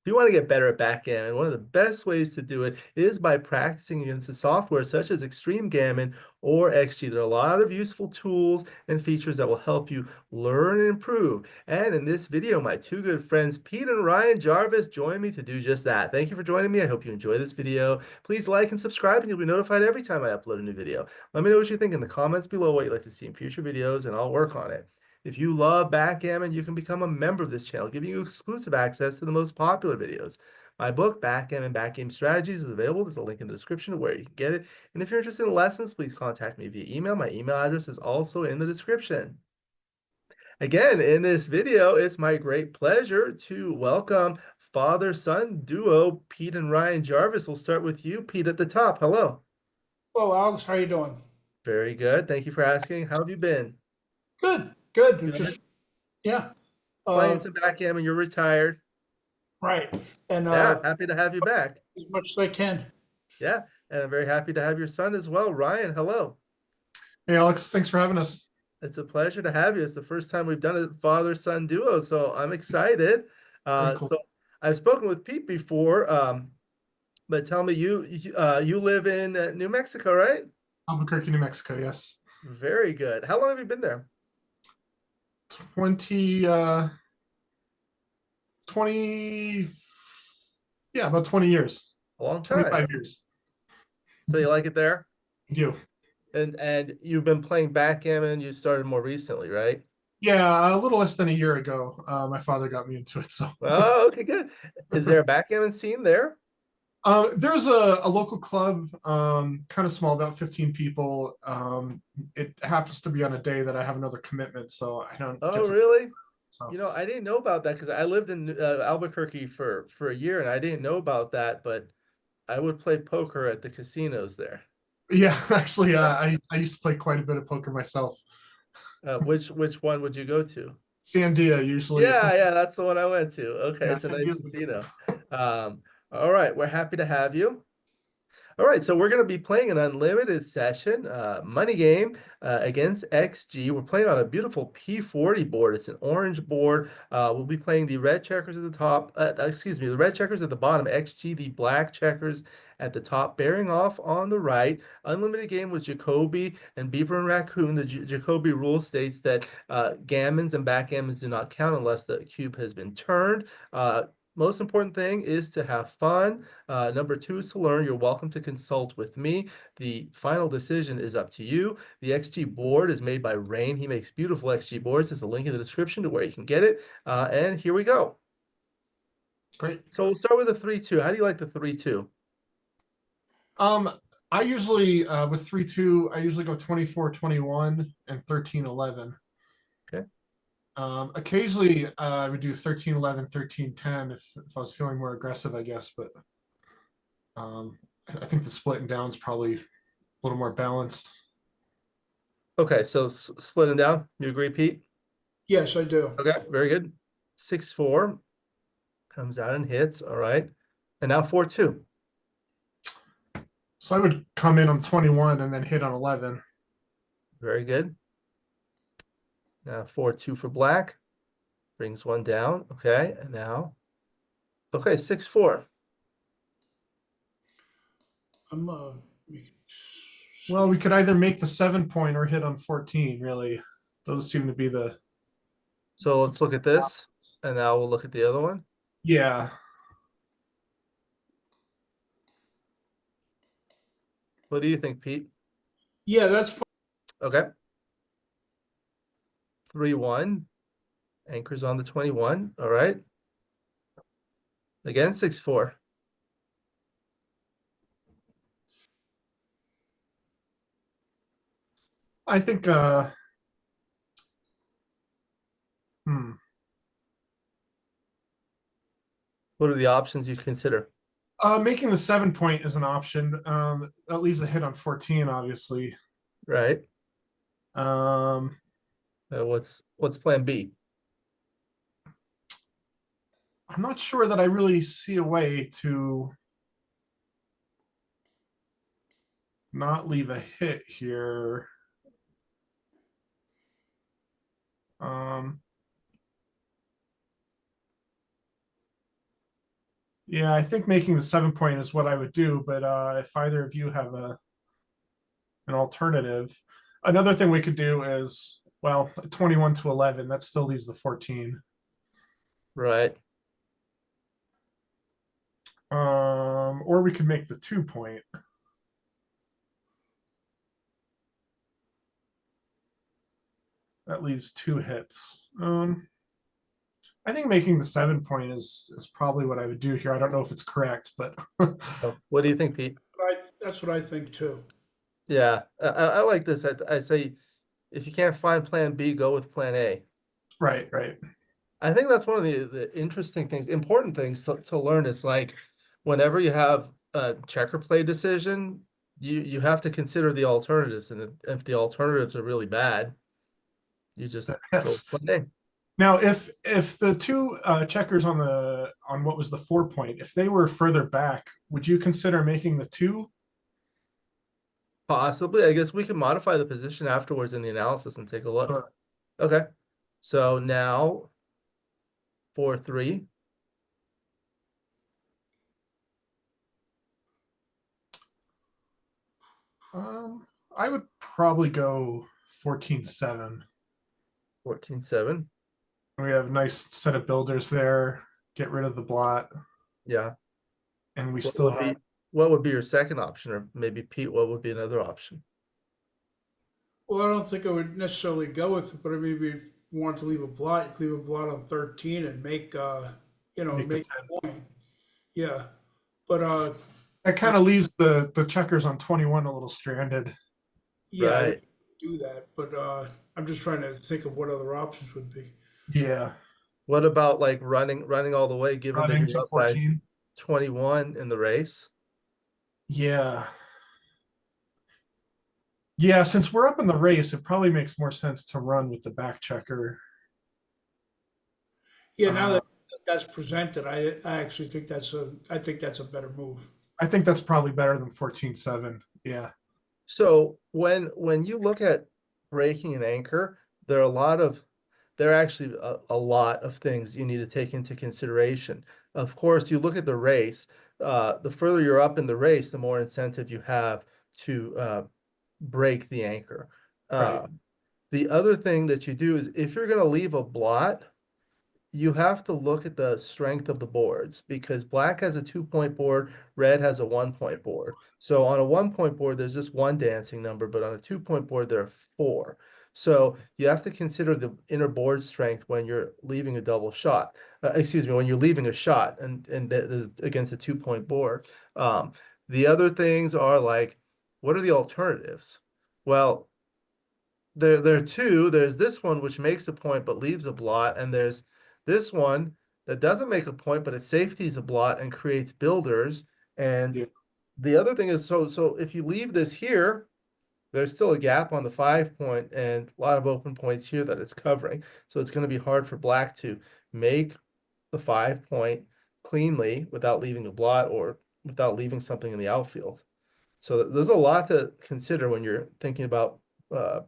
If you want to get better at backgammon, one of the best ways to do it is by practicing against the software such as Extreme Gammon or XG. There are a lot of useful tools and features that will help you learn and improve. And in this video, my two good friends, Pete and Ryan Jarvis, join me to do just that. Thank you for joining me. I hope you enjoy this video. Please like and subscribe, and you'll be notified every time I upload a new video. Let me know what you think in the comments below, what you'd like to see in future videos, and I'll work on it. If you love backgammon, you can become a member of this channel, giving you exclusive access to the most popular videos. My book, Backgammon Backgame Strategies, is available. There's a link in the description of where you can get it. And if you're interested in lessons, please contact me via email. My email address is also in the description. Again, in this video, it's my great pleasure to welcome father-son duo Pete and Ryan Jarvis. We'll start with you, Pete, at the top. Hello. Hello, Alex. How you doing? Very good. Thank you for asking. How have you been? Good, good. We're Good. just yeah, Playing uh, some backgammon. You're retired. right. And Yeah, happy to have you back. as much as I can. Yeah, and I'm very happy to have your son as well. Ryan, hello. Hey, Alex, thanks for having us. It's a pleasure to have you. It's the first time we've done a father-son duo, so I'm excited. Very cool. So I've spoken with Pete before, but tell me, you live in New Mexico, right? Albuquerque, New Mexico, yes. Very good. How long have you been there? 20, 20, yeah, about 20 years, A long time. 25 years. So you like it there? I do. And you've been playing backgammon. You started more recently, right? Yeah, a little less than a year ago, my father got me into it. So Oh, okay, good. Is there a backgammon scene there? there's a local club, kind of small, about 15 people. It happens to be on a day that I have another commitment, so I don't Oh, get to. really? So You know, I didn't know about that because I lived in Albuquerque for a year and I didn't know about that, but I would play poker at the casinos there. yeah, actually, Yeah. I used to play quite a bit of poker myself. Which one would you go to? Sandia usually. Yeah, yeah, that's the one I went to. Okay, Yeah, it's a nice Sandia's a good one. casino. All right, we're happy to have you. All right, so we're going to be playing an unlimited session, money game against XG. We're playing on a beautiful P40 board. It's an orange board. We'll be playing the red checkers at the top. Excuse me, the red checkers at the bottom, XG, the black checkers at the top, bearing off on the right. Unlimited game with Jacoby and Beaver and Raccoon. The Jacoby rule states that gammons and backgammons do not count unless the cube has been turned. Most important thing is to have fun. Number two is to learn. You're welcome to consult with me. The final decision is up to you. The XG board is made by Rain. He makes beautiful XG boards. There's a link in the description to where you can get it. And here we go. Great. So we'll start with the 3-2. How do you like the 3-2? Um, I usually with 3-2, I usually go 24-21 and 13-11. Okay. Occasionally I would do 13-11, 13-10 if I was feeling more aggressive, I guess, but I think the split and down is probably a little more balanced. Okay, so splitting down. You agree, Pete? Yes, I do. Okay, very good. 6-4 comes out and hits. All right. And now 4-2. So I would come in on 21 and then hit on 11. Very good. Now 4-2 for black. Brings one down. Okay, and now. Okay, 6-4. I'm Well, we could either make the 7 point or hit on 14, really. Those seem to be the. So let's look at this, and now we'll look at the other one. Yeah. What do you think, Pete? yeah, that's fine. Okay. 3-1. Anchors on the 21. All right. Again, 6-4. I think hmm. What are the options you'd consider? Making the 7 point is an option. That leaves a hit on 14, obviously. Right. Um, What's plan B? I'm not sure that I really see a way to not leave a hit here. Um, Yeah, I think making the 7 point is what I would do, but if either of you have an alternative, another thing we could do is, well, 21 to 11, that still leaves the 14. Right. Or we could make the 2 point. That leaves 2 hits. I think making the 7 point is probably what I would do here. I don't know if it's correct, but Oh, what do you think, Pete? That's what I think too. Yeah, I like this. I say if you can't find plan B, go with plan A. right, right. I think that's one of the interesting things, important things to learn. Is like whenever you have a checker play decision, you have to consider the alternatives, and if the alternatives are really bad, you just go That's with plan now if the two checkers on what was the 4 point, if they were further back, would you consider making the two? A. Possibly, I guess we can modify the position afterwards in the analysis and take a look. Or Okay, so now 4-3. I would probably go 14-7. 14-7. We have a nice set of builders there. Get rid of the blot, Yeah. and we What still would have. be what would be your second option, or maybe Pete, what would be another option? Well, I don't think I would necessarily go with it, but I mean, if you want to leave a blot, you can leave a blot on 13 and make, Make the make 10. a point. Yeah. But, That I, kind of leaves the checkers on 21 a little stranded. yeah, I Right. do that. But, I'm just trying to think of what other options would be. Yeah, What about like running all the way, given that running you're to up by 14. 21 in the race? Yeah. Yeah, since we're up in the race, it probably makes more sense to run with the back checker. Yeah, now Uh, that that's presented, I actually think I think that's a better move. I think that's probably better than 14-7. Yeah. So when you look at breaking an anchor, there are a lot of there are actually a lot of things you need to take into consideration. Of course, you look at the race. The further you're up in the race, the more incentive you have to break the anchor. Right. The other thing that you do is if you're going to leave a blot, you have to look at the strength of the boards because black has a 2 point board, red has a 1 point board. So on a 1 point board, there's just one dancing number, but on a 2 point board, there are four. So you have to consider the inner board strength when you're leaving a double shot. Excuse me, when you're leaving a shot and against a 2 point board. The other things are like, what are the alternatives? Well, there are two. There's this one which makes a point but leaves a blot, and there's this one that doesn't make a point but it safeties a blot and creates builders. And Yeah. the other thing is so if you leave this here, there's still a gap on the 5 point and a lot of open points here that it's covering. So it's going to be hard for black to make the 5 point cleanly without leaving a blot or without leaving something in the outfield. So there's a lot to consider when you're thinking about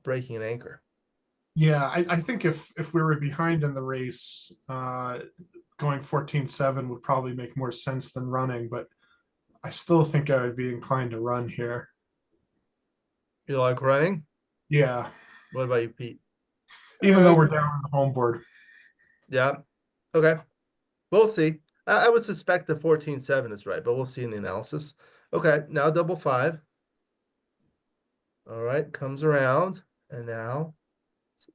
breaking an anchor. Yeah, I think if we were behind in the race, going 14-7 would probably make more sense than running, but I still think I would be inclined to run here. You like running? Yeah, What about you, Pete? even though Uh, we're down on the home board. Yeah. Okay. We'll see. I would suspect the 14-7 is right, but we'll see in the analysis. Okay, now double five. All right, comes around, and now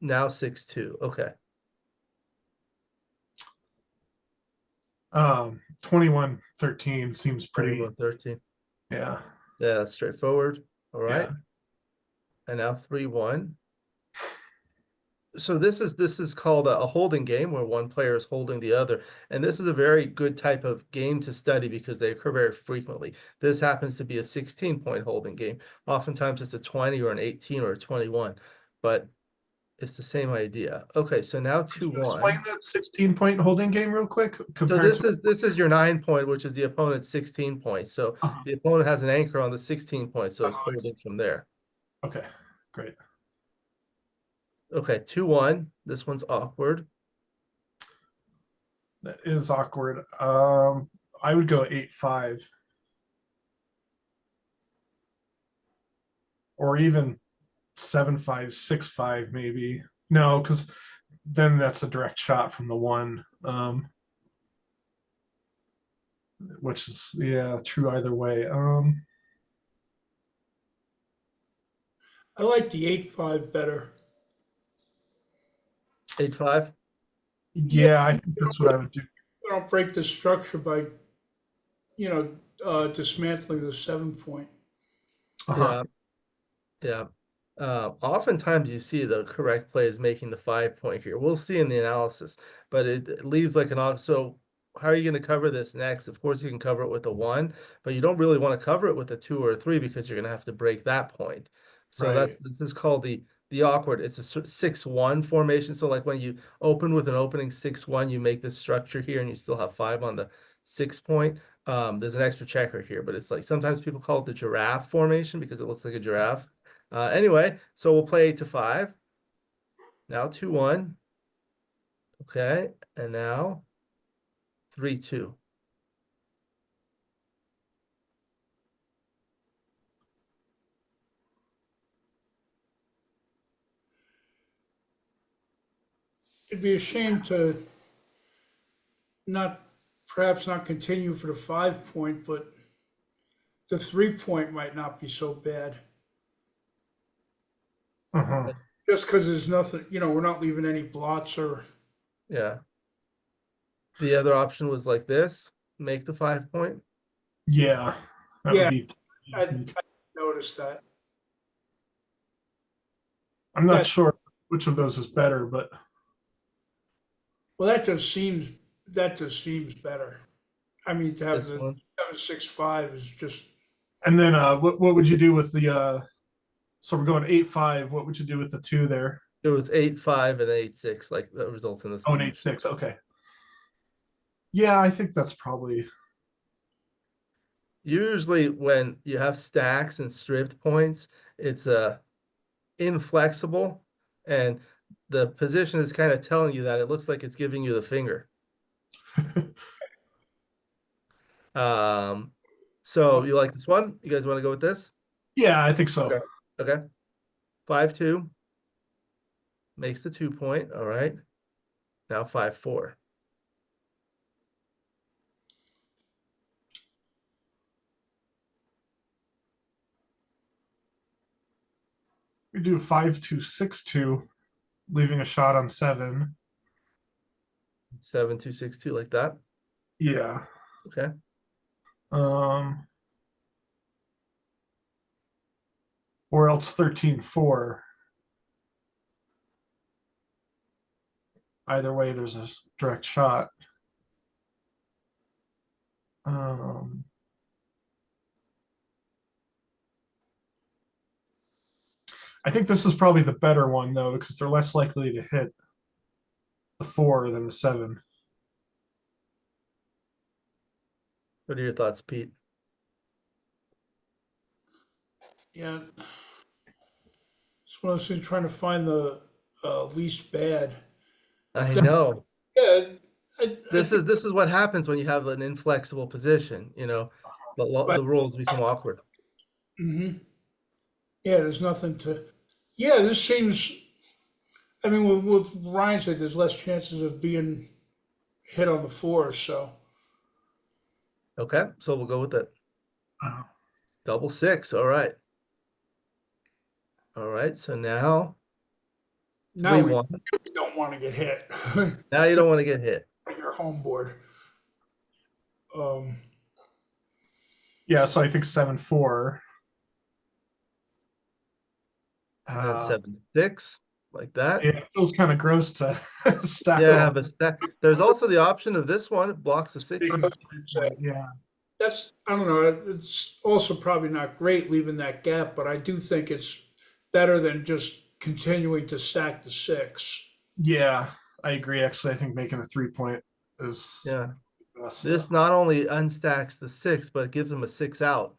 6-2. Okay. 21-13 seems pretty. 21-13. Yeah, Yeah, that's straightforward. All right. yeah, And now 3-1. So this is called a holding game where one player is holding the other, and this is a very good type of game to study because they occur very frequently. This happens to be a 16 point holding game. Oftentimes it's a 20 or an 18 or a 21, but it's the same idea. Okay, so now could two you explain one. that 16 point holding game real quick So compared this to? is your 9 point, which is the opponent's 16 points. So Uh-huh. the opponent has an anchor on the 16 points, so Oh, it's I see. holding from there. Okay, great. Okay, 2-1. This one's awkward. That is awkward. I would go 8-5. Or even 7-5, 6-5, maybe. No, because then that's a direct shot from the one. Which is yeah, true either way. I like the 8-5 better. 8-5. Yeah, Yeah, I think that's what I would do. I don't break the structure by, dismantling the 7 point. Uh-huh. Yeah. Yeah. Oftentimes you see the correct play is making the 5 point here. We'll see in the analysis, but it leaves like an off. So how are you going to cover this next? Of course, you can cover it with a 1, but you don't really want to cover it with a 2 or a 3 because you're going to have to break that point. So Right. this is called the awkward. It's a 6-1 formation. So like when you open with an opening 6-1, you make this structure here, and you still have 5 on the 6 point. There's an extra checker here, but it's like sometimes people call it the giraffe formation because it looks like a giraffe. Anyway, so we'll play 8-5. Now 2-1. Okay, and now 3-2. It'd be a shame to not, perhaps not continue for the 5 point, but the 3 point might not be so bad. Uh-huh. Just because there's nothing, we're not leaving any blots or. Yeah. The other option was like this, make the 5 point. Yeah. That would Yeah, be I noticed that. I'm not That sure which of those is better, but well, that just seems better. I mean, to have This the one. 7-6-5 is just. and then what would you do with the so we're going 8-5, what would you do with the 2 there? It was 8-5 and 8-6, like the results in this Oh, one. an 8-6, okay. Yeah, I think that's probably Usually when you have stacks and stripped points, it's inflexible, and the position is kind of telling you that it looks like it's giving you the finger. Um, so you like this one? You guys want to go with this? yeah, I think so. Okay. Okay. 5-2 makes the 2 point. All right. Now 5-4. We do 5-2, 6-2, leaving a shot on 7. 7-2, 6-2, like that. Yeah. Okay. Um or else 13-4. Either way, there's a direct shot. Um, I think this is probably the better one though, because they're less likely to hit the 4 than the 7. What are your thoughts, Pete? Yeah, it's one of those things trying to find the least bad. I know. Yeah, I think. This is what happens when you have an inflexible position, But the rules become awkward. hmm yeah, there's nothing to. Yeah, this seems. I mean, with Ryan said, there's less chances of being hit on the 4, so. Okay, so we'll go with it. Oh. Double 6. All right. All right. So now Now 3 we 1. don't want to get hit. Now you don't want to get hit. Your home board. Um, Yeah, so I think 7-4. And then 7-6, like that. It feels kind of gross to stack Yeah, them. but there's also the option of this one. It blocks the 6s. Yeah. that's, I don't know. It's also probably not great leaving that gap, but I do think it's better than just continuing to stack the 6. Yeah, I agree. Actually, I think making a 3-point is Yeah. best. This not only unstacks the 6, but it gives them a 6 out.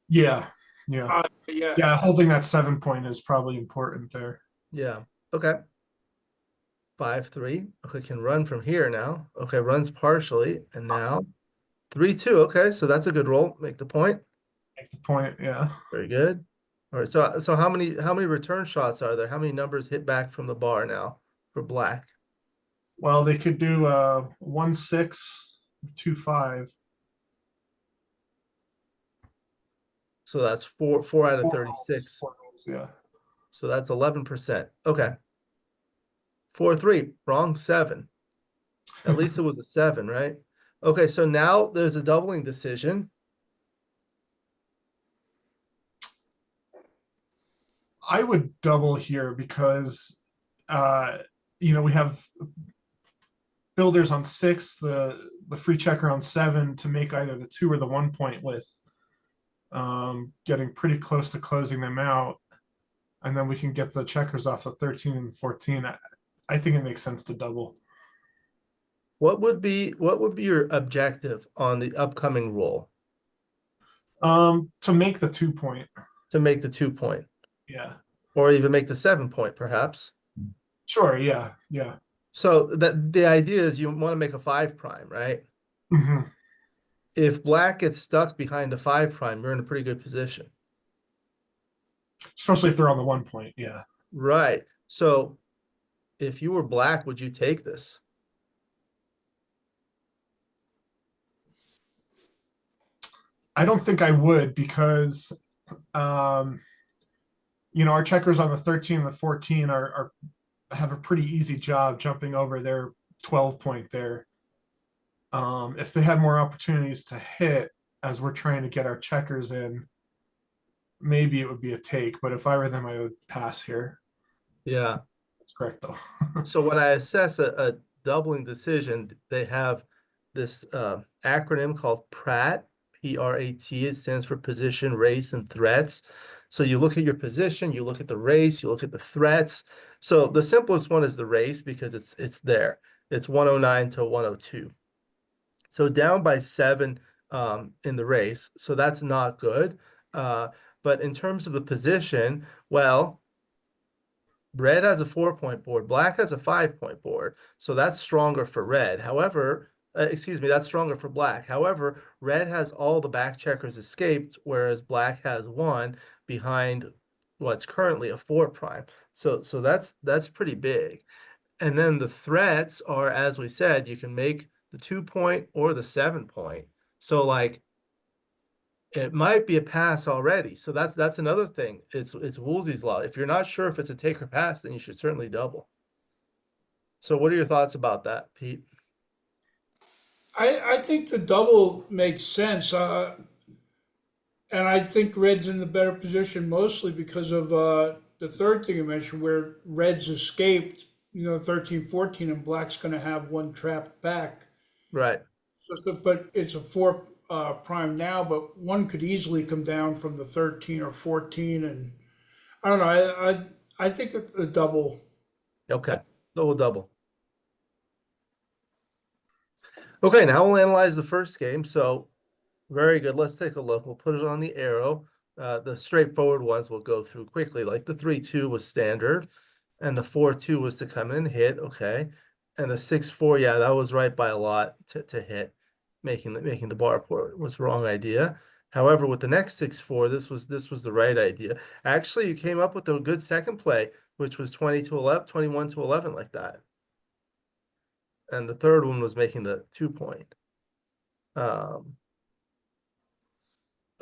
Yeah, yeah, Yeah, yeah. Holding that 7-point is probably important there. Yeah. Okay. 5-3. Okay, can run from here now. Okay, runs partially. And now 3-2. Okay, so that's a good roll. Make the point. Make the point. Yeah. Very good. All right. So how many return shots are there? How many numbers hit back from the bar now for black? Well, they could do 1-6, 2-5. So that's four out of Four rolls. 36. Four rolls. Yeah. So that's 11%. Okay. 4-3. Wrong 7. At least it was a 7, right? Okay, so now there's a doubling decision. I would double here because uh we have builders on 6, the free checker on 7 to make either the 2 or the 1 point with getting pretty close to closing them out. And then we can get the checkers off the 13 and 14. I think it makes sense to double. What would be your objective on the upcoming roll To make the 2 point. to make the 2 point? Yeah. Or even make the 7 point, perhaps? Sure. Yeah. Yeah. So that the idea is you want to make a 5 prime, right? Hmm. If black gets stuck behind a 5 prime, you're in a pretty good position. Especially if they're on the 1 point. Yeah. Right. So if you were black, would you take this? I don't think I would because um our checkers on the 13 and the 14 are have a pretty easy job jumping over their 12 point there. If they had more opportunities to hit as we're trying to get our checkers in, maybe it would be a take. But if I were them, I would pass here. Yeah. That's correct, though. So when I assess a doubling decision, they have this acronym called PRAT, P-R-A-T. It stands for position, race, and threats. So you look at your position, you look at the race, you look at the threats. So the simplest one is the race because it's there. It's 109 to 102. So down by 7 in the race. So that's not good. But in terms of the position, well, red has a 4 point board, black has a 5 point board. So that's stronger for red. However, excuse me, that's stronger for black. However, red has all the back checkers escaped, whereas black has one behind what's currently a 4 prime. So that's pretty big. And then the threats are, as we said, you can make the 2 point or the 7 point. So like it might be a pass already. So that's another thing. It's Woolsey's law. If you're not sure if it's a take or pass, then you should certainly double. So what are your thoughts about that, Pete? I think the double makes sense. And I think red's in the better position mostly because of the third thing you mentioned, where red's escaped, 13, 14, and black's going to have one trapped back. Right. But it's a 4 prime now, but one could easily come down from the 13 or 14. And I don't know. I think a double. Okay. So we'll double. Okay, now we'll analyze the first game. So very good. Let's take a look. We'll put it on the arrow. The straightforward ones we'll go through quickly. Like the 3-2 was standard, and the 4-2 was to come in and hit. Okay, and the 6-4, yeah, that was right by a lot to hit, making the bar port was the wrong idea. However, with the next 6-4, this was the right idea. Actually, you came up with a good second play, which was 20 to 11, 21 to 11, like that. And the third one was making the 2 point.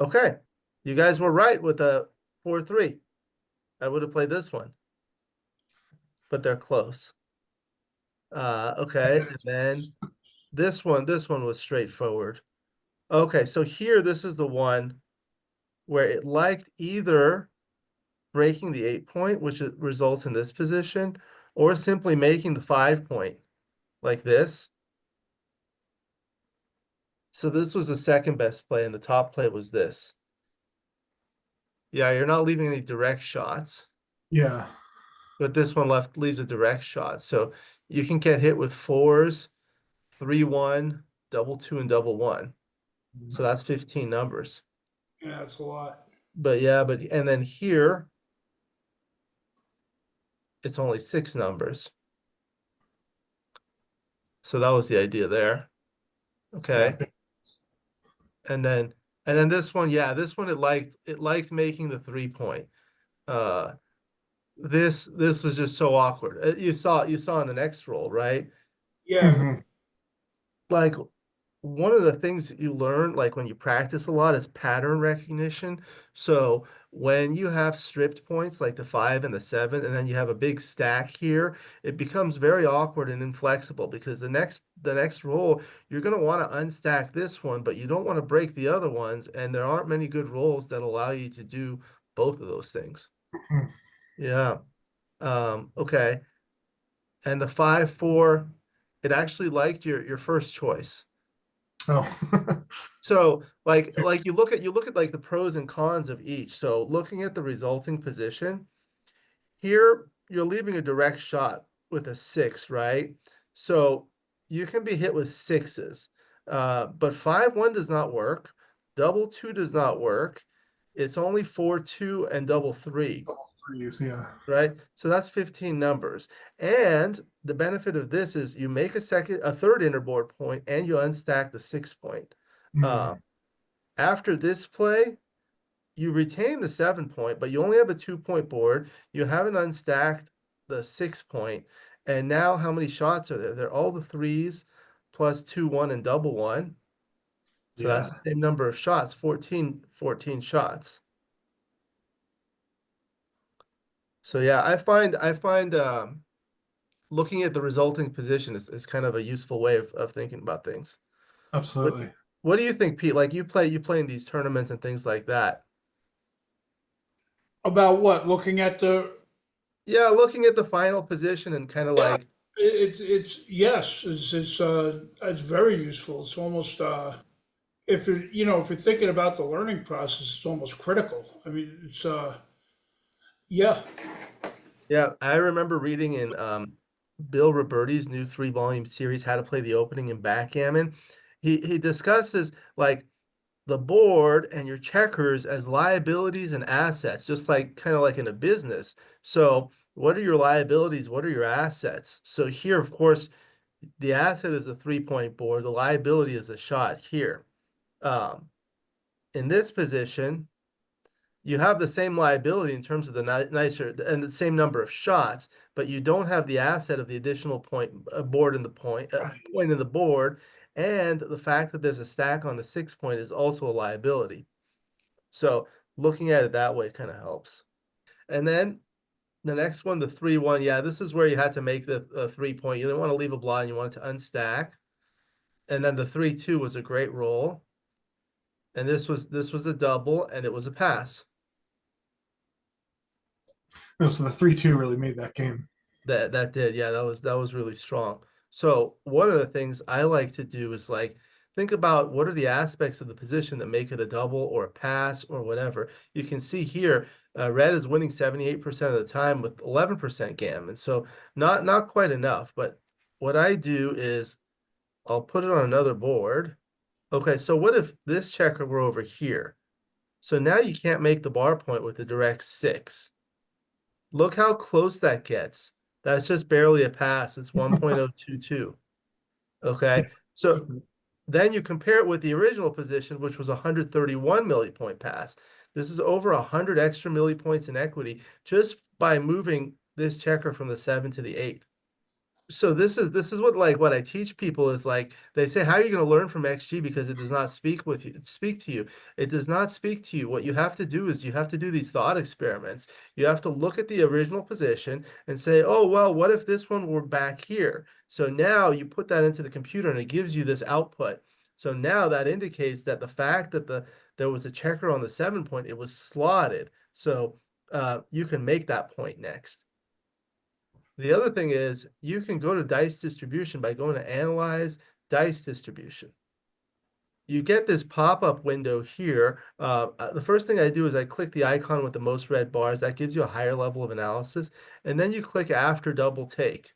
Okay, you guys were right with the 4-3. I would have played this one, but they're close. Okay, and then this one was straightforward. Okay, so here, this is the one where it liked either breaking the 8 point, which results in this position, or simply making the 5 point like this. So this was the second best play, and the top play was this. Yeah, you're not leaving any direct shots, Yeah. but this one leaves a direct shot. So you can get hit with 4s, 3-1, double 2, and double 1. So that's 15 numbers. Yeah, that's a lot. But yeah, and then here it's only 6 numbers. So that was the idea there. Okay. Yeah. And then and then this one, yeah, this one it liked making the 3 point. Uh this is just so awkward. You saw in the next roll, right? Yeah, Mhm. Like one of the things that you learn, like when you practice a lot, is pattern recognition. So when you have stripped points like the 5 and the 7, and then you have a big stack here, it becomes very awkward and inflexible because the next roll, you're going to want to unstack this one, but you don't want to break the other ones, and there aren't many good rolls that allow you to do both of those things. Mhm. Yeah. Okay. And the 5-4, it actually liked your first choice. Oh. So like you look at like the pros and cons of each. So looking at the resulting position, here you're leaving a direct shot with a 6, right? So you can be hit with sixes. But 5-1 does not work. Double two does not work. It's only 4-2 and double three, Double threes, yeah. right? So that's 15 numbers. And the benefit of this is you make a third innerboard point and you unstack the 6 point. Uh, Mm. after this play, you retain the 7 point, but you only have a 2 point board. You haven't unstacked the 6 point. And now how many shots are there? They're all the threes plus 2-1 and double one. So that's the Yeah, same number of shots, 14 shots. So yeah, I find looking at the resulting position is kind of a useful way of thinking about things. What absolutely. what do you think, Pete? Like you play in these tournaments and things like that. about what? Looking at the Yeah, looking at the final position and kind of yeah, like, it's yes, it's very useful. It's almost if you're if you're thinking about the learning process, it's almost critical. I mean, it's yeah, yeah, I remember reading in Bill Roberti's new 3 volume series, How to Play the Opening in Backgammon. He discusses like the board and your checkers as liabilities and assets, just like kind of like in a business. So, what are your liabilities? What are your assets? So here, of course, the asset is the 3 point board. The liability is the shot here. Um, in this position, you have the same liability in terms of the nicer and the same number of shots, but you don't have the asset of the additional point board in the Right. point in the board, and the fact that there's a stack on the 6 point is also a liability. So looking at it that way kind of helps. And then the next one, the 3-1, yeah, this is where you had to make the 3 point. You didn't want to leave a blind, you wanted to unstack. And then the 3-2 was a great roll, and this was a double, and it was a pass. No, so the 3-2 really made that game. That did, yeah, that was really strong. So one of the things I like to do is like think about what are the aspects of the position that make it a double or a pass or whatever. You can see here, red is winning 78% of the time with 11% gammon. So not quite enough. But what I do is I'll put it on another board. Okay, so what if this checker were over here? So now you can't make the bar point with the direct 6. Look how close that gets. That's just barely a pass. It's 1.022. Okay. So then you compare it with the original position, which was 131 millipoint pass. This is over 100 extra millipoints in equity just by moving this checker from the 7 to the 8. So this is what I teach people is like they say, how are you going to learn from XG because it does not speak to you. It does not speak to you. What you have to do is you have to do these thought experiments. You have to look at the original position and say, oh well, what if this one were back here? So now you put that into the computer and it gives you this output. So now that indicates that the fact that there was a checker on the 7 point, it was slotted. So you can make that point next. The other thing is you can go to dice distribution by going to analyze dice distribution. You get this pop-up window here. The first thing I do is I click the icon with the most red bars. That gives you a higher level of analysis. And then you click after double take.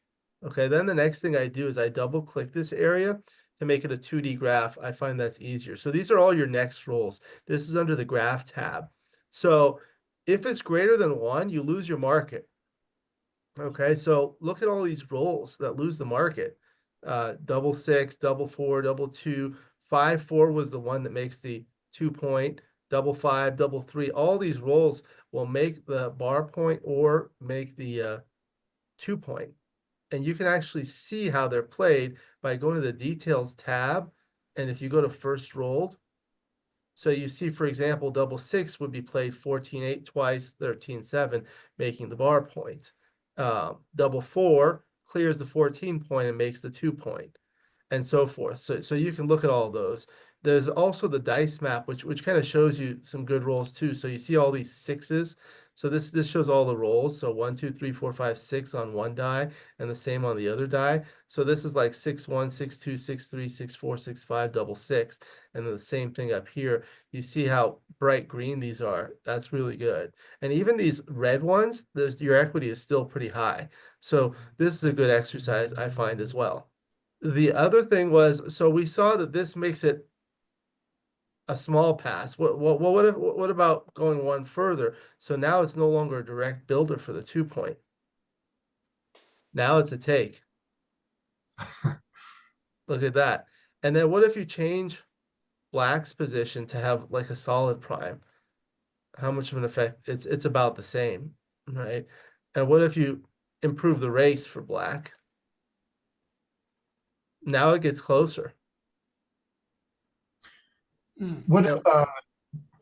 Okay, then the next thing I do is I double click this area to make it a 2D graph. I find that's easier. So these are all your next rolls. This is under the graph tab. So if it's greater than 1, you lose your market. Okay, so look at all these rolls that lose the market. Double 6, double 4, double 2, 5-4 was the one that makes the 2-point, double 5, double 3. All these rolls will make the bar point or make the 2-point. And you can actually see how they're played by going to the details tab. And if you go to first rolled, so you see, for example, double 6 would be played 14-8 twice, 13-7, making the bar point. Double 4 clears the 14 point and makes the 2-point, and so forth. So you can look at all of those. There's also the dice map, which kind of shows you some good rolls too. So you see all these sixes. So this shows all the rolls. So 1, 2, 3, 4, 5, 6 on one die, and the same on the other die. So this is like 6-1, 6-2, 6-3, 6-4, 6-5, double 6, and then the same thing up here. You see how bright green these are. That's really good. And even these red ones, your equity is still pretty high. So this is a good exercise, I find, as well. The other thing was, so we saw that this makes it a small pass. What about going one further? So now it's no longer a direct builder for the 2-point. Now it's a take. Look at that. And then what if you change black's position to have like a solid prime? How much of an effect? It's about the same, right? And what if you improve the race for black? Now it gets closer. What Now, if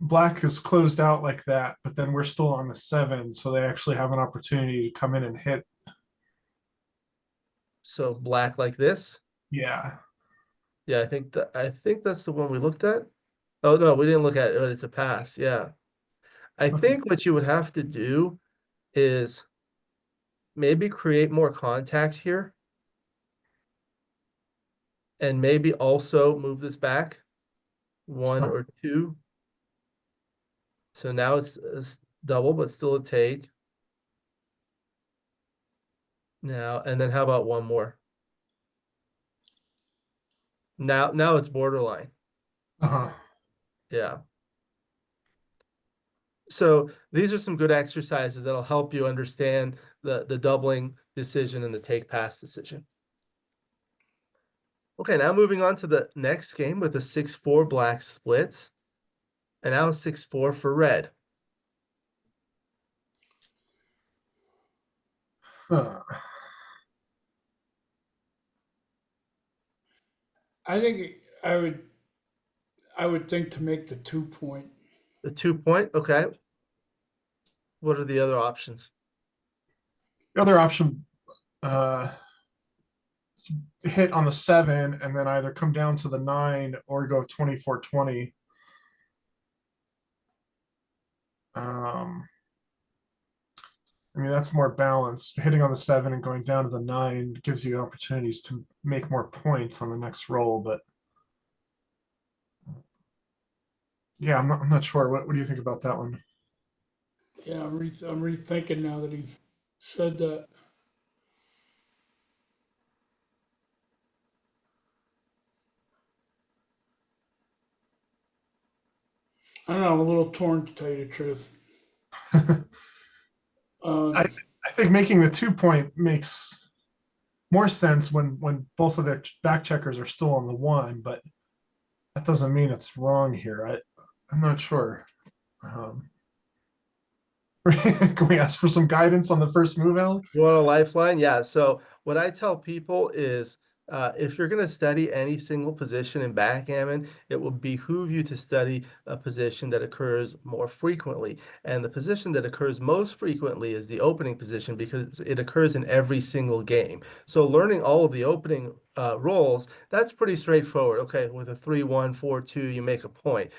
black is closed out like that, but then we're still on the 7, so they actually have an opportunity to come in and hit? so black like this. Yeah. Yeah, I think that's the one we looked at. Oh no, we didn't look at it, but it's a pass. Yeah. I Okay. think what you would have to do is maybe create more contact here and maybe also move this back 1 or 2. So now it's double, but still a take. Now, and then how about one more? Now it's borderline. Uh-huh. Yeah. So these are some good exercises that'll help you understand the doubling decision and the take pass decision. Okay, now moving on to the next game with the 6-4 black splits. And now 6-4 for red. Huh. I think I would think to make the 2-point. The 2-point, okay. What are the other options? The other option, uh, hit on the 7 and then either come down to the 9 or go 24-20. I mean, that's more balanced. Hitting on the 7 and going down to the 9 gives you opportunities to make more points on the next roll. But yeah, I'm not sure. What do you think about that one? Yeah, I'm rethinking now that he said that. I don't know. I'm a little torn to tell you the truth. I, Um, I think making the 2-point makes more sense when both of their back checkers are still on the 1, but that doesn't mean it's wrong here. I'm not sure. Um, can we ask for some guidance on the first move, Alex? You want a lifeline? Yeah. So what I tell people is if you're going to study any single position in backgammon, it will behoove you to study a position that occurs more frequently. And the position that occurs most frequently is the opening position because it occurs in every single game. So learning all of the opening roles, that's pretty straightforward. Okay, with a 3-1, 4-2, you make a point.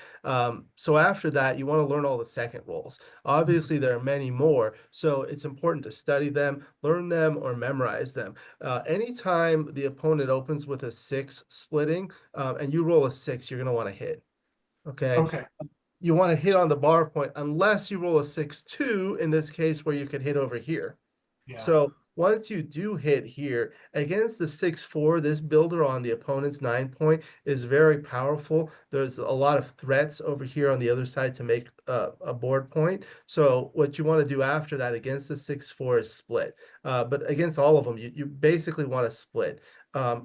So after that, you want to learn all the second roles. Obviously, there are many more, so it's important to study them, learn them, or memorize them. Anytime the opponent opens with a 6 splitting and you roll a 6, you're going to want to hit. Okay. Okay. You want to hit on the bar point unless you roll a 6-2 in this case where you could hit over here. Yeah. So once you do hit here against the 6-4, this builder on the opponent's 9-point is very powerful. There's a lot of threats over here on the other side to make a board point. So what you want to do after that against the 6-4 is split. But against all of them, you basically want to split.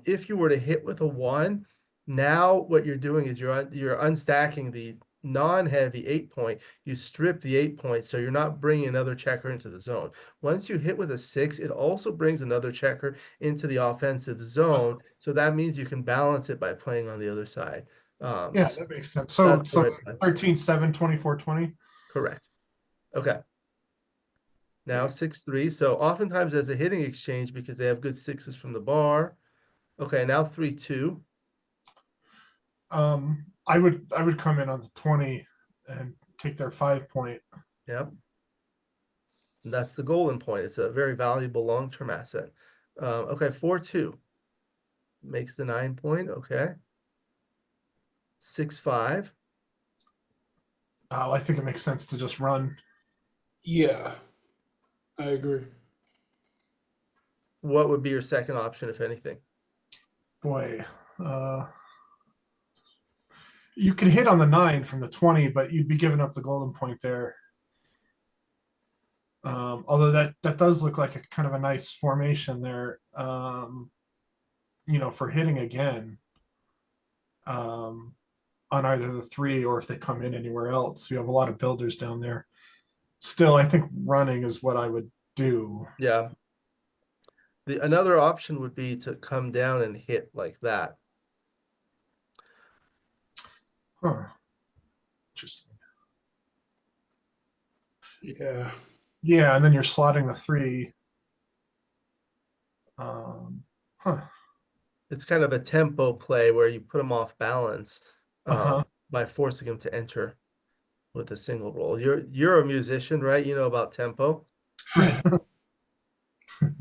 If you were to hit with a 1, Now what you're doing is you're unstacking the non-heavy 8 point. You strip the 8 point, so you're not bringing another checker into the zone. Once you hit with a 6, it also brings another checker into the offensive zone. So that means you can balance it by playing on the other side. Yeah, So that makes sense. So that's the so right play. 13, 7, 24, 20. Correct. Okay. Now Okay. 6-3. So oftentimes as a hitting exchange because they have good sixes from the bar. Okay, now 3-2. I would come in on the 20 and take their 5 point. Yep. And that's the golden point. It's a very valuable long-term asset. Okay, 4-2 makes the 9 point. Okay. 6-5. I think it makes sense to just run. Yeah, I agree. What would be your second option, if anything? Boy, you can hit on the 9 from the 20, but you'd be giving up the golden point there. Although that does look like a kind of a nice formation there. For hitting again on either the 3 or if they come in anywhere else. You have a lot of builders down there. Still, I think running is what I would do. Yeah. Another option would be to come down and hit like that. Huh. Interesting. Yeah. Yeah, and then you're slotting the 3. Huh. It's kind of a tempo play where you put them off balance Uh-huh. by forcing them to enter with a single roll. You're a musician, right? You know about tempo.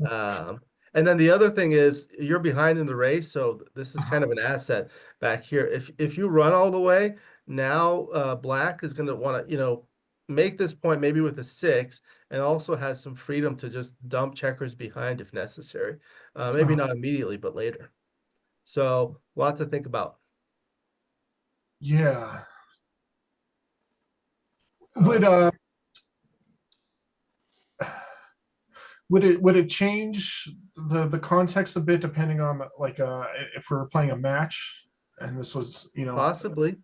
Um, and then the other thing is you're behind in the race, so this is kind of an asset back here. If you run all the way, now black is going to want to, make this point maybe with a 6 and also has some freedom to just dump checkers behind if necessary. Maybe Uh-huh. not immediately, but later. So lots to think about. Yeah. Uh, Would uh would it change the context a bit depending on like if we were playing a match and this was, Possibly.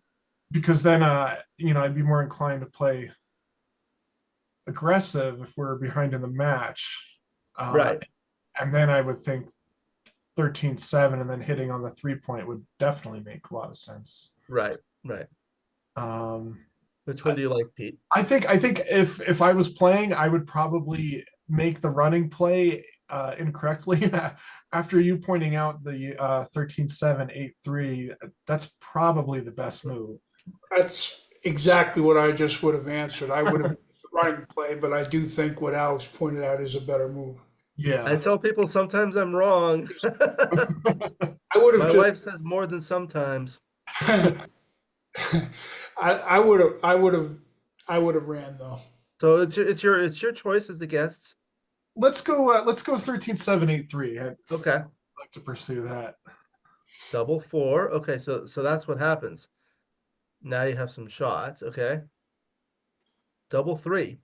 because then I'd be more inclined to play aggressive if we're behind in the match. Uh Right, and then I would think 13-7 and then hitting on the 3 point would definitely make a lot of sense. right, right. Um Which one do you like, Pete? I think if I was playing, I would probably make the running play incorrectly. After you pointing out the 13-7, 8-3, that's probably the best move. that's exactly what I just would have answered. I would have running play, but I do think what Alex pointed out is a better move. I Yeah. tell people sometimes I'm wrong. I would have My just wife says more than sometimes. I would have ran though. So it's your choice as the guests. Let's go 13-7, 8-3. I'd Okay. like to pursue that. Double 4. Okay, so that's what happens. Now you have some shots. Okay. Double 3.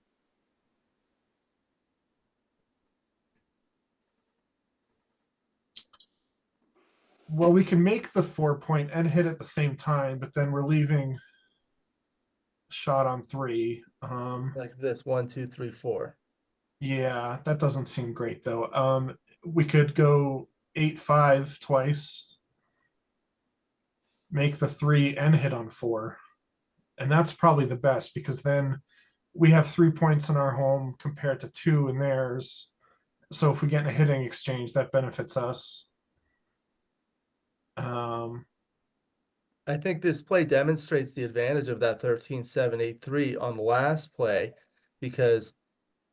Well, we can make the 4 point and hit at the same time, but then we're leaving shot on 3. Like this. 1, 2, 3, 4. Yeah, that doesn't seem great though. We could go 8-5 twice, make the 3 and hit on 4. And that's probably the best because then we have 3 points in our home compared to 2 in theirs. So if we get in a hitting exchange, that benefits us. Um, I think this play demonstrates the advantage of that 13-7-8-3 on the last play because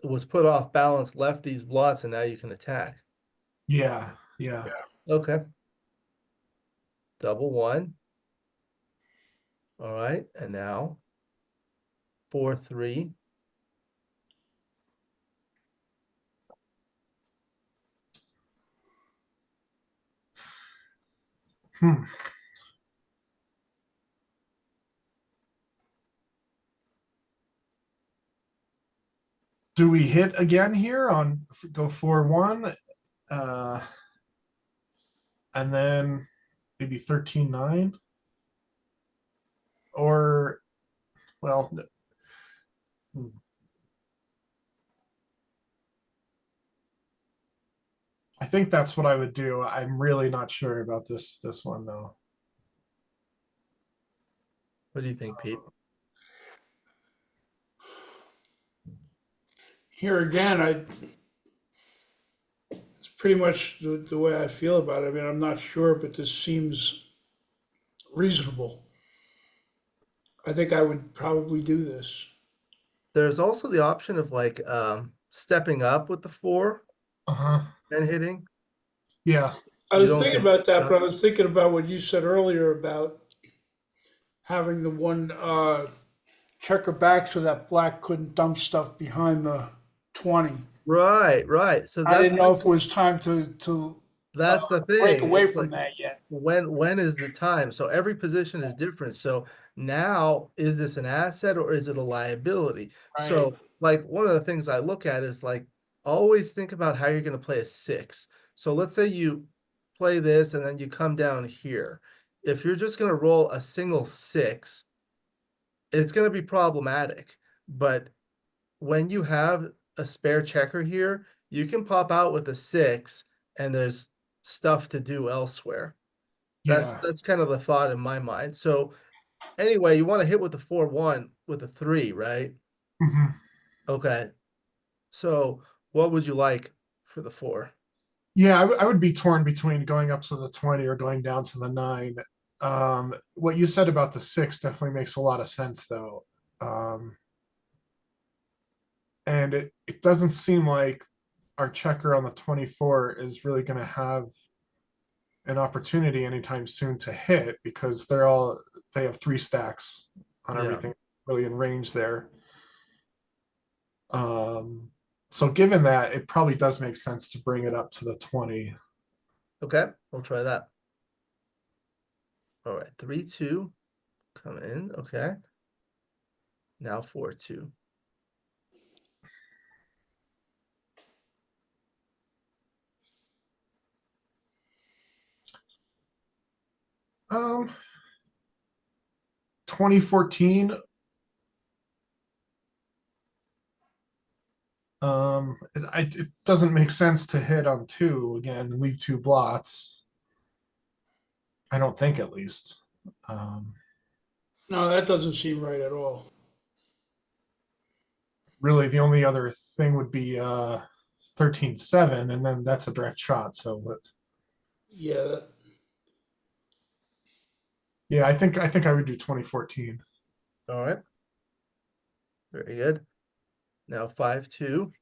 it was put off balance, left these blots, and now you can attack. yeah, yeah. Okay. Double 1. All right. And now 4-3. Hmm. Do we hit again here on go 4-1? And then maybe 13-9, or well, hmm, I think that's what I would do. I'm really not sure about this one though. What do you think, Pete? Here again, it's pretty much the way I feel about it. I mean, I'm not sure, but this seems reasonable. I think I would probably do this. There's also the option of like stepping up with the 4 Uh-huh. and hitting. Yeah. I You was don't thinking get about that, but stuck. I was thinking about what you said earlier about having the one checker back so that black couldn't dump stuff behind the 20. Right, right. So I that's didn't know if it was time to that's the break thing. away It's from like that yet. when is the time? So every position is different. So now is this an asset or is it a liability? Right. So like one of the things I look at is like always think about how you're going to play a 6. So let's say you play this and then you come down here. If you're just going to roll a single 6, it's going to be problematic. But when you have a spare checker here, you can pop out with a 6 and there's stuff to do elsewhere. That's Yeah. that's kind of the thought in my mind. So anyway, you want to hit with the 4-1 with a 3, right? Mhm. Okay. So what would you like for the 4? Yeah, I would be torn between going up to the 20 or going down to the 9. What you said about the 6 definitely makes a lot of sense, though. Um, and it doesn't seem like our checker on the 24 is really going to have an opportunity anytime soon to hit because they have 3 stacks on Yeah. everything really in range there. Um, so given that, it probably does make sense to bring it up to the 20. Okay, we'll try that. All right, 3-2 come in. Okay. Now 4-2. Um, 2014. It doesn't make sense to hit on 2 again and leave 2 blots. I don't think, at least. Um, No, that doesn't seem right at all. Really, the only other thing would be 13-7, and then that's a direct shot. So, but Yeah, yeah, I think I would do 2014. All right, very good. Now 5-2.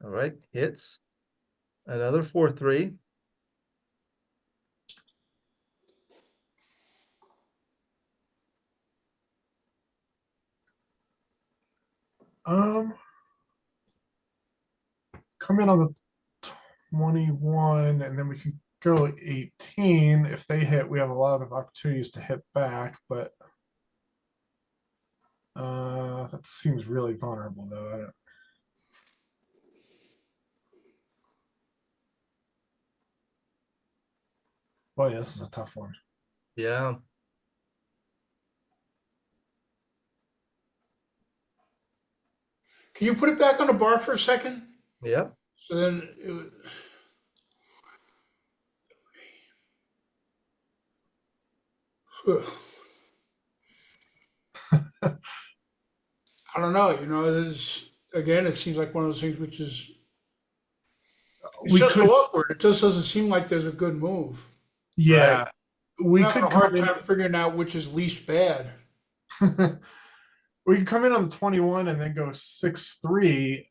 All right, hits. Another 4-3. Um, Come in on the 21, and then we can go 18. If they hit, we have a lot of opportunities to hit back, but that seems really vulnerable, though. I don't, boy, this is a tough one. Yeah. can you put it back on the bar for a second? Yep. So then, it, would- I don't know. This again, it seems like one of those things which is it's We just could, awkward. It just doesn't seem like there's a good move. Right. yeah, we I'm having could a come hard in. time figuring out which is least bad. We could come in on the 21 and then go 6-3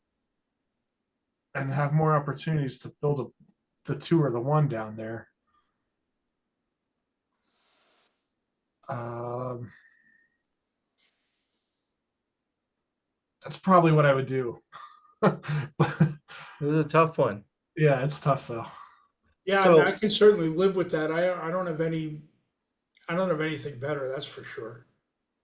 and have more opportunities to build the 2 or the 1 down there. Um, that's probably what I would do. This is a tough one. Yeah, it's tough though. Yeah, I mean, I So can certainly live with that. I don't have anything better. That's for sure.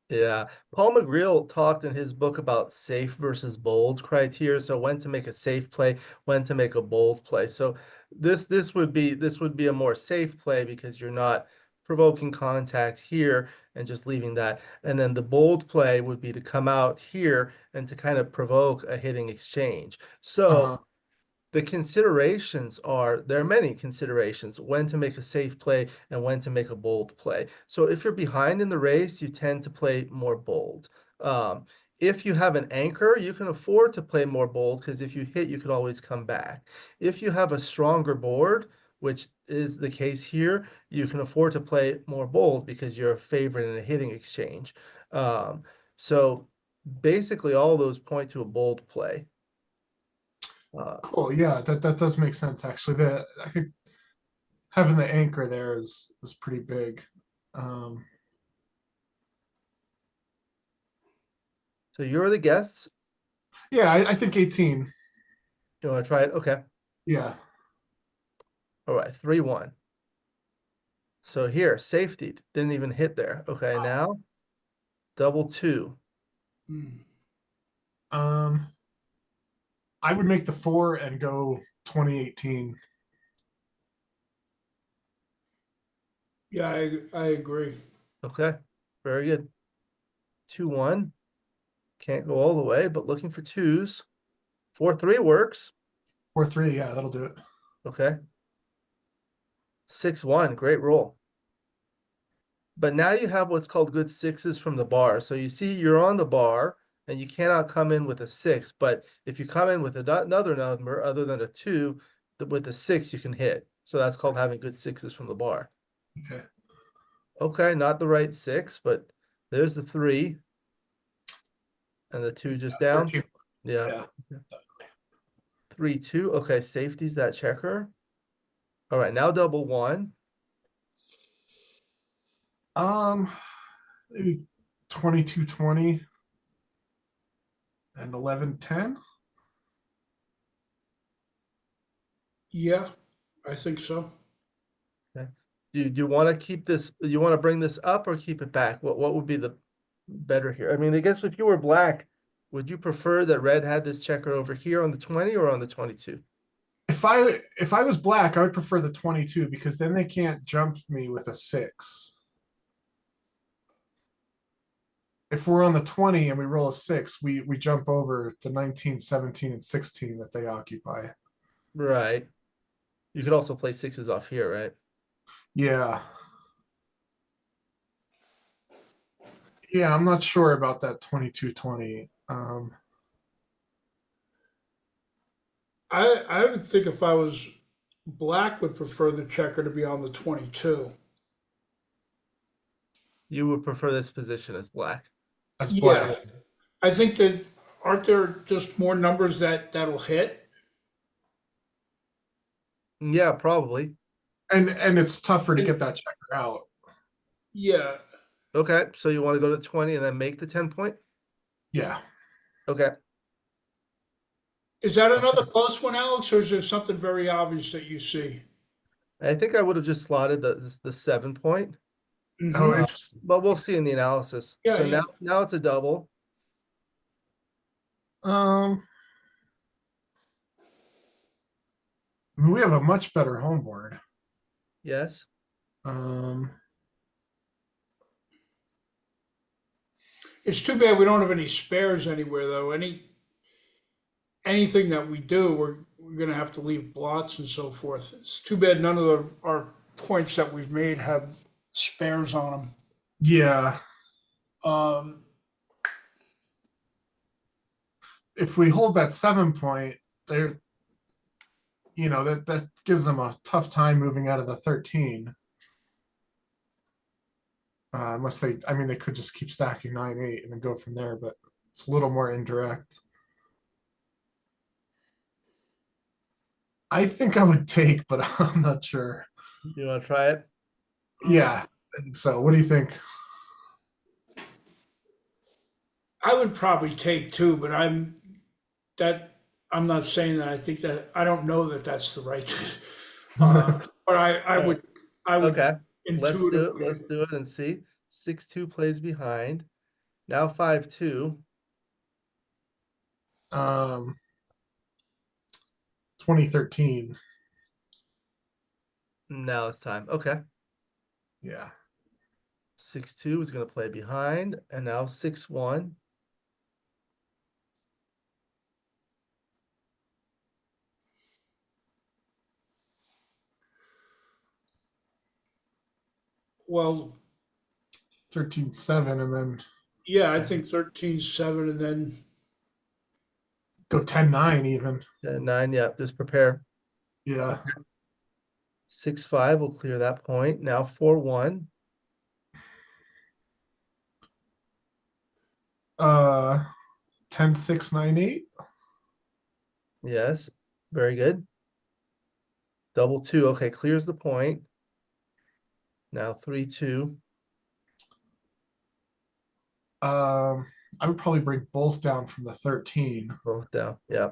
Yeah. Paul McGreal talked in his book about safe versus bold criteria. So when to make a safe play, when to make a bold play. So this would be a more safe play because you're not provoking contact here and just leaving that. And then the bold play would be to come out here and to kind of provoke a hitting exchange. So Uh-huh. the considerations are there are many considerations when to make a safe play and when to make a bold play. So if you're behind in the race, you tend to play more bold. Um, if you have an anchor, you can afford to play more bold because if you hit, you could always come back. If you have a stronger board, which is the case here, you can afford to play more bold because you're a favorite in a hitting exchange. Um, so basically, all those point to a bold play. Uh, Cool. Yeah, that does make sense actually. I think having the anchor there is pretty big. Um, so you're the guests. yeah, I think 18. You want to try it? Okay. Yeah. All right. 3-1. So here, safety. Didn't even hit there. Okay. Now, double two. Mm. Um, I would make the 4 and go 2018. Yeah, I agree. Okay. Very good. 2-1. Can't go all the way, but looking for twos. 4-3 works. 4-3, yeah, that'll do it. Okay. 6-1. Great roll. But now you have what's called good sixes from the bar. So you see you're on the bar and you cannot come in with a six. But if you come in with another number other than a two, with the six, you can hit. So that's called having good sixes from the bar. Okay. Okay, not the right six, but there's the three and the two just down. 13. Yeah. Yeah. 3-2. Okay, safety's that checker. All right, now double one. Maybe 22-20 and 11-10. Yeah, I think so. Okay. Do you want to keep this? You want to bring this up or keep it back? What would be the better here? I mean, I guess if you were black, would you prefer that red had this checker over here on the 20 or on the 22? If I was black, I would prefer the 22 because then they can't jump me with a 6. If we're on the 20 and we roll a 6, we jump over the 19, 17, and 16 that they occupy. Right. You could also play sixes off here, right? Yeah. Yeah, I'm not sure about that 22-20. I would think if I was black, would prefer the checker to be on the 22. You would prefer this position as black. As Yeah, black. I think that aren't there just more numbers that'll hit? Yeah, probably. And it's tougher to get that checker out. Yeah. Okay, so you want to go to 20 and then make the 10 point? Yeah. Okay. Is that another close one, Alex, or is there something very obvious that you see? I think I would have just slotted the 7 point. Oh, Mm-hmm. interesting. But we'll see in the analysis. Yeah, So yeah. now it's a double. Um, I mean, we have a much better home board. Yes. Um, It's too bad we don't have any spares anywhere, though. Anything that we do, we're gonna have to leave blots and so forth. It's too bad none of our points that we've made have spares on yeah. them. If we hold that 7 point, they're that gives them a tough time moving out of the 13. Unless I mean, they could just keep stacking 9-8 and then go from there, but it's a little more indirect. I think I would take, but I'm not sure. You want to try it? Yeah, I think so. What do you think? I would probably take two, but that I'm not saying that I think that I don't know that that's the right. But I would Okay. Let's do it. intuitively. Let's do it and see. 6-2 plays behind. Now 5-2. 2013. Now it's time. Okay. Yeah. 6-2 is going to play behind, and now 6-1. Well, 13-7, and then yeah, I think 13-7, and then go 10-9 even. And 9, yeah, just prepare. Yeah. 6-5 will clear that point. Now 4-1. 10-6-9-8. Yes, very good. Double 2. Okay, clears the point. Now 3-2. I would probably bring both down from the 13. Both down. Yeah.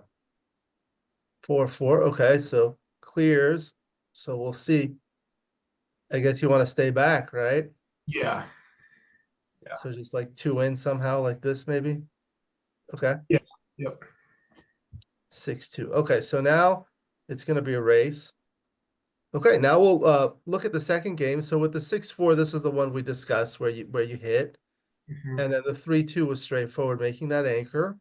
4-4. Okay, so clears. So we'll see. I guess you want to stay back, right? Yeah. Yeah. So just like 2 in somehow, like this maybe. Okay. Yeah. Yep. 6-2. Okay, so now it's gonna be a race. Okay, now we'll look at the second game. So with the 6-4, this is the one we discussed where you hit. Mhm. And then the 3-2 was straightforward, making that anchor.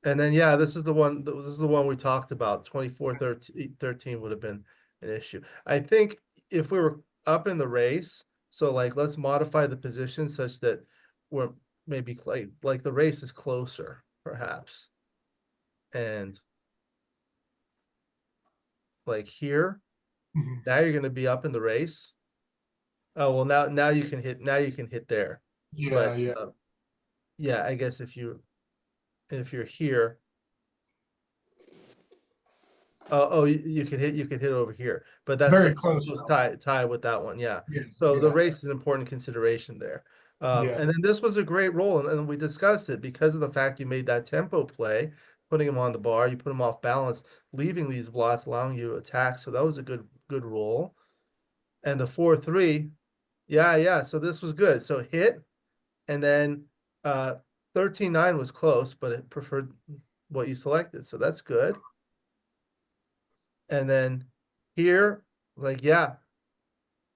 And then yeah, this is the one we talked about. 24-13 would have been an issue. I think if we were up in the race, so like let's modify the position such that we're maybe like the race is closer, perhaps. And like here, Mhm. now you're gonna be up in the race. Oh well, now you can hit there. Yeah. But Yeah. yeah, I guess if you're here, you can hit over here, but that's Very the close close though. tie with that one. Yeah. Yeah. So the Yeah. race is an important consideration there. Yeah. And then this was a great roll, and we discussed it because of the fact you made that tempo play, putting him on the bar, you put him off balance, leaving these blots, allowing you to attack. So that was a good roll. And the 4-3, yeah. So this was good. So hit, and then 13-9 was close, but it preferred what you selected. So that's good. And then here, like, yeah,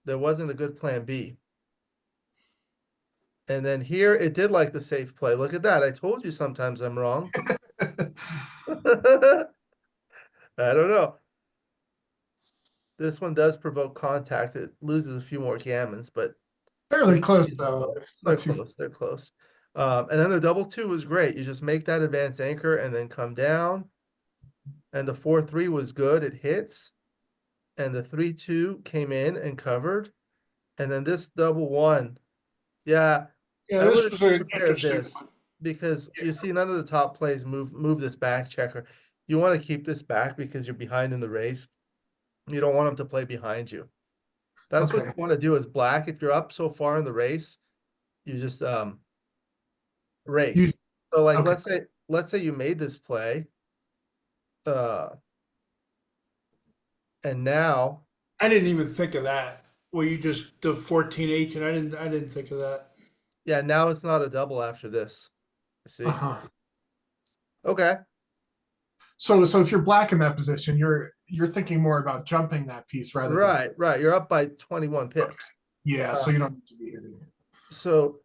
there wasn't a good plan B. And then here, it did like the safe play. Look at that. I told you sometimes I'm wrong. I don't know. This one does provoke contact. It loses a few more gammons, but Fairly close though. It's they're not too. close. They're close. And then the double 2 was great. You just make that advance anchor and then come down. And the 4-3 was good. It hits. And the 3-2 came in and covered. And then this double 1. Yeah, yeah, I would this have was an prepared interesting this one. because Yeah. you see none of the top plays move this back checker. You want to keep this back because you're behind in the race. You don't want them to play behind you. That's what Okay. you want to do as black. If you're up so far in the race, you just You race. So like okay? let's say you made this play, uh, and now I didn't even think of that. Well, you just the 14-18. I didn't think of that. yeah, now it's not a double after this. See? Uh-huh. Okay. So if you're black in that position, you're thinking more about jumping that piece rather than Right. You're up by 21 okay. pips. Yeah, so Uh, you don't need to be hitting it. so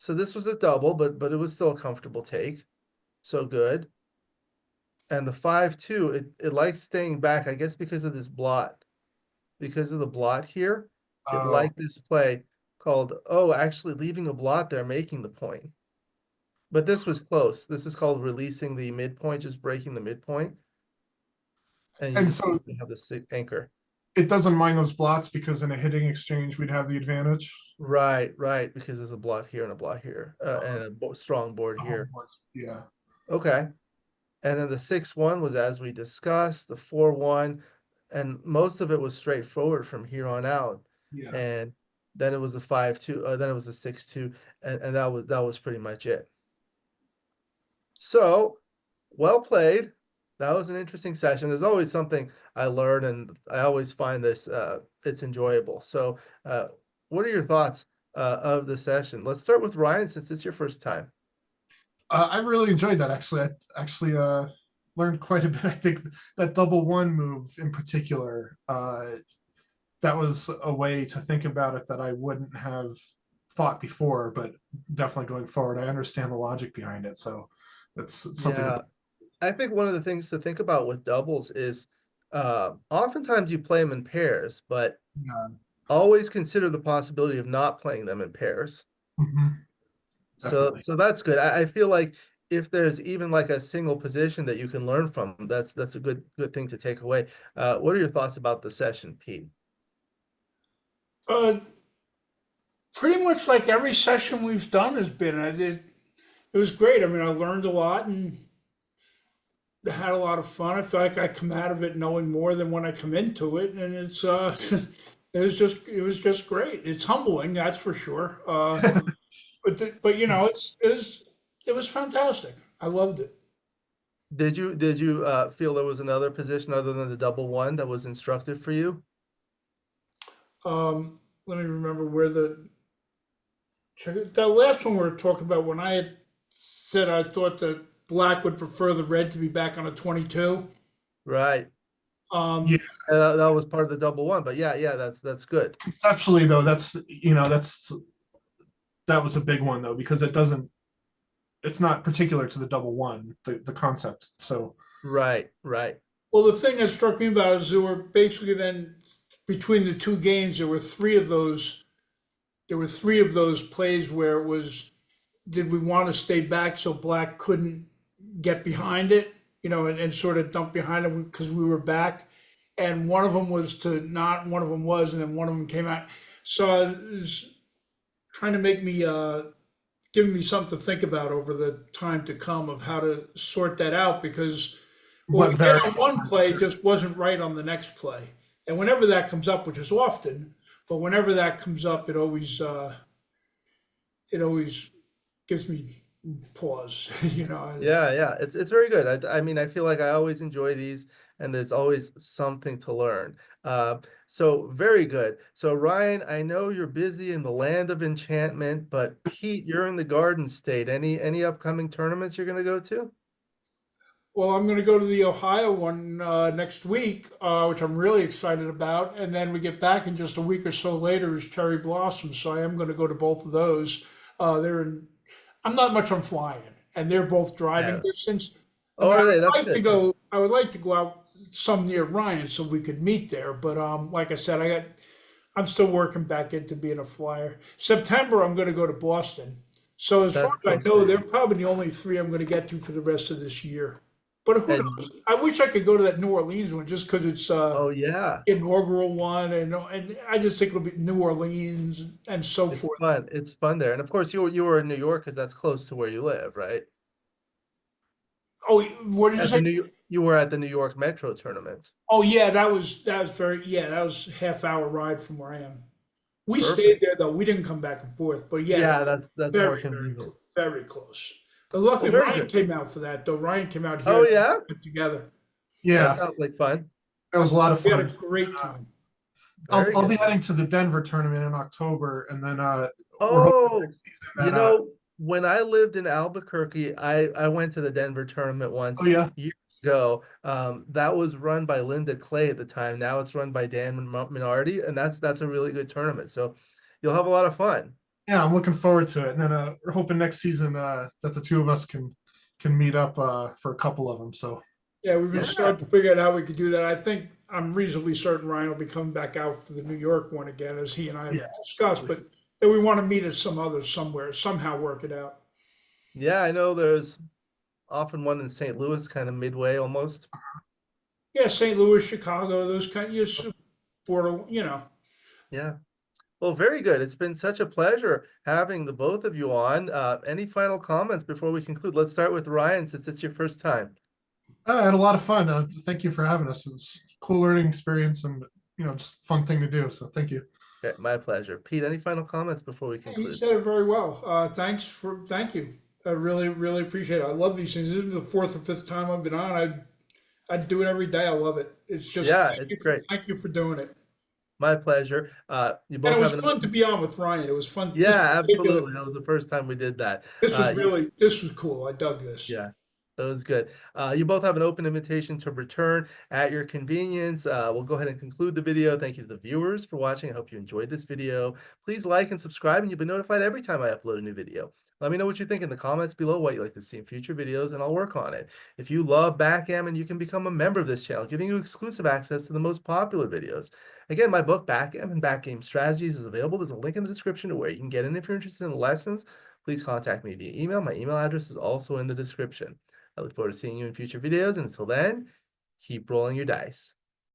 so this was a double, but it was still a comfortable take. So good. And the 5-2, it likes staying back, I guess because of this blot. Because of the blot here, it Oh, liked this play called, oh, actually leaving a blot there, making the point. But this was close. This is called releasing the midpoint, just breaking the midpoint. And you and just so have the anchor. it doesn't mind those blots because in a hitting exchange we'd have the advantage. Right, because there's a blot here and a blot here, and a strong board here. Yeah. Okay. And then the 6-1 was as we discussed, the 4-1, and most of it was straightforward from here on out. Yeah. And then it was the 5-2, then it was the 6-2, and that was pretty much it. So, well played. That was an interesting session. There's always something I learn, and I always find this it's enjoyable. So, what are your thoughts of the session. Let's start with Ryan since it's your first time. I really enjoyed that. Actually, I actually learned quite a bit. I think that double one move in particular, that was a way to think about it that I wouldn't have thought before, but definitely going forward, I understand the logic behind it. So it's something to. Yeah, I think one of the things to think about with doubles is oftentimes you play them in pairs, but Yeah, always consider the possibility of not playing them in pairs. mhm, So definitely. so that's good. I feel like if there's even like a single position that you can learn from, that's a good thing to take away. What are your thoughts about the session, Pete? Uh, Pretty much like every session we've done has been. It was great. I mean, I learned a lot and had a lot of fun. I feel like I come out of it knowing more than when I come into it, and it's it was just great. It's humbling, that's for sure. But you know, it was fantastic. I loved it. Did you feel there was another position other than the double one that was instructive for you? Let me remember where the last one we were talking about when I had said I thought that black would prefer the red to be back on a 22. Right. Yeah, Um, That was part of the double one, but yeah, that's good. conceptually though, that was a big one though because it's not particular to the double one, the concept. So Right. well, the thing that struck me about it is there were basically then between the two games there were three of those. There were three of those plays where it was, did we want to stay back so black couldn't get behind it, you know, and sort of dump behind it because we were back. And one of them was to not, one of them was, and then one of them came out. So it was trying to make me, giving me something to think about over the time to come of how to sort that out because what what we did variables on one might play matter. just wasn't right on the next play. And whenever that comes up, which is often, but whenever that comes up, it always gives me pause, you know. Yeah, it's very good. I mean, I feel like I always enjoy these, and there's always something to learn. So very good. So Ryan, I know you're busy in the land of enchantment, but Pete, you're in the Garden State. Any upcoming tournaments you're gonna go to? Well, I'm going to go to the Ohio one next week, which I'm really excited about. And then we get back in just a week or so later is Cherry Blossom. So I am going to go to both of those. They're in, I'm not much on flying, and they're both driving Yeah. distance. I Oh, mean, are they? That's good. I would like to go out some near Ryan so we could meet there. But like I said, I'm still working back into being a flyer. September, I'm going to go to Boston. So as far That's as I close for know, they're you. probably the only three I'm going to get to for the rest of this year. But who And knows? I wish I could go to that New Orleans one just because it's oh yeah, inaugural one, and I just think it'll be New Orleans and so it's forth. fun. It's fun there. And of course, you were in New York because that's close to where you live, right? Oh, what did you At say? the you were at the New York Metro tournament. Oh yeah, that was very yeah, that was half-hour ride from where I am. We stayed Perfect. there though. We didn't come back and forth, but yeah, Yeah, that's more convenient. very close. But Well, luckily, very Ryan good. came out for that though. Ryan came out here Oh and yeah, we went together. that Yeah, sounds like fun. it was a lot of We had a fun. great time. Very I'll be good. heading to the Denver tournament in October, and then we're hoping Oh, next season you that know, when I lived in Albuquerque, I went to the Denver tournament oh once yeah, years ago. That was run by Linda Clay at the time. Now it's run by Dan Minardi, and that's a really good tournament. So you'll have a lot of fun. yeah, I'm looking forward to it. And then we're hoping next season that the two of us can meet up for a couple of them. So Yeah, we've been Yeah, starting to figure out how we could do that. I think I'm reasonably certain Ryan will be coming back out for the New York one again, as he and I yeah, have discussed. absolutely. But then we want to meet at some others somewhere, somehow work it out. yeah, I know there's often one in St. Louis, kind of midway almost. Yeah, St. Louis, Chicago, those kind. You border, you know. Yeah. Well, very good. It's been such a pleasure having the both of you on. Any final comments before we conclude? Let's start with Ryan since it's your first time. I had a lot of fun. Thank you for having us. It was a cool learning experience and just fun thing to do. So thank you. Okay, my pleasure. Pete, any final comments before we You conclude? said it very well. Thank you. I really, really appreciate it. I love these things. This is the fourth or fifth time I've been on. I do it every day. I love it. It's just Yeah, it's great. thank you for doing it. My pleasure. You And both it have was an fun to be on with Ryan. It was fun. This yeah, particular, absolutely. That was the first time we did that. You this was cool. I dug this. Yeah, that was good. You both have an open invitation to return at your convenience. We'll go ahead and conclude the video. Thank you to the viewers for watching. I hope you enjoyed this video. Please like and subscribe, and you'll be notified every time I upload a new video. Let me know what you think in the comments below, what you'd like to see in future videos, and I'll work on it. If you love backgammon, you can become a member of this channel, giving you exclusive access to the most popular videos. Again, my book, Backgammon Backgame Strategies, is available. There's a link in the description to where you can get in if you're interested in lessons. Please contact me via email. My email address is also in the description. I look forward to seeing you in future videos, and until then, keep rolling your dice.